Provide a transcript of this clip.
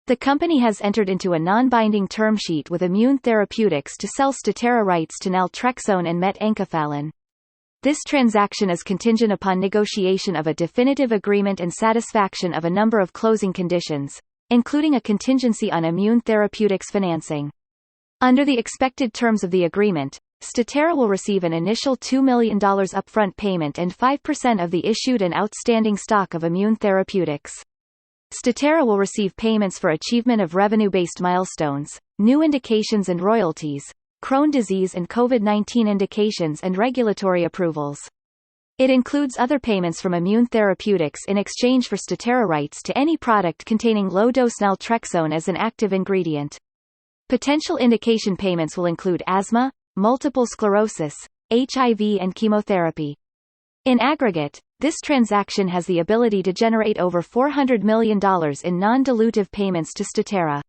The company has entered into a non-binding term sheet with Immune Therapeutics to sell Statera rights to Naltrexone and Met-encaphalin. This transaction is contingent upon negotiation of a definitive agreement and satisfaction of a number of closing conditions, including a contingency on Immune Therapeutics financing. Under the expected terms of the agreement, Statera will receive an initial $2 million upfront payment and 5% of the issued and outstanding stock of Immune Therapeutics. Statera will receive payments for achievement of revenue-based milestones, new indications and royalties, Crohn's disease and COVID-19 indications and regulatory approvals. It includes other payments from Immune Therapeutics in exchange for Statera rights to any product containing low-dose naltrexone as an active ingredient. Potential indication payments will include asthma, multiple sclerosis, HIV and chemotherapy. In aggregate, this transaction has the ability to generate over $400 million in non-dilutive payments to Statera.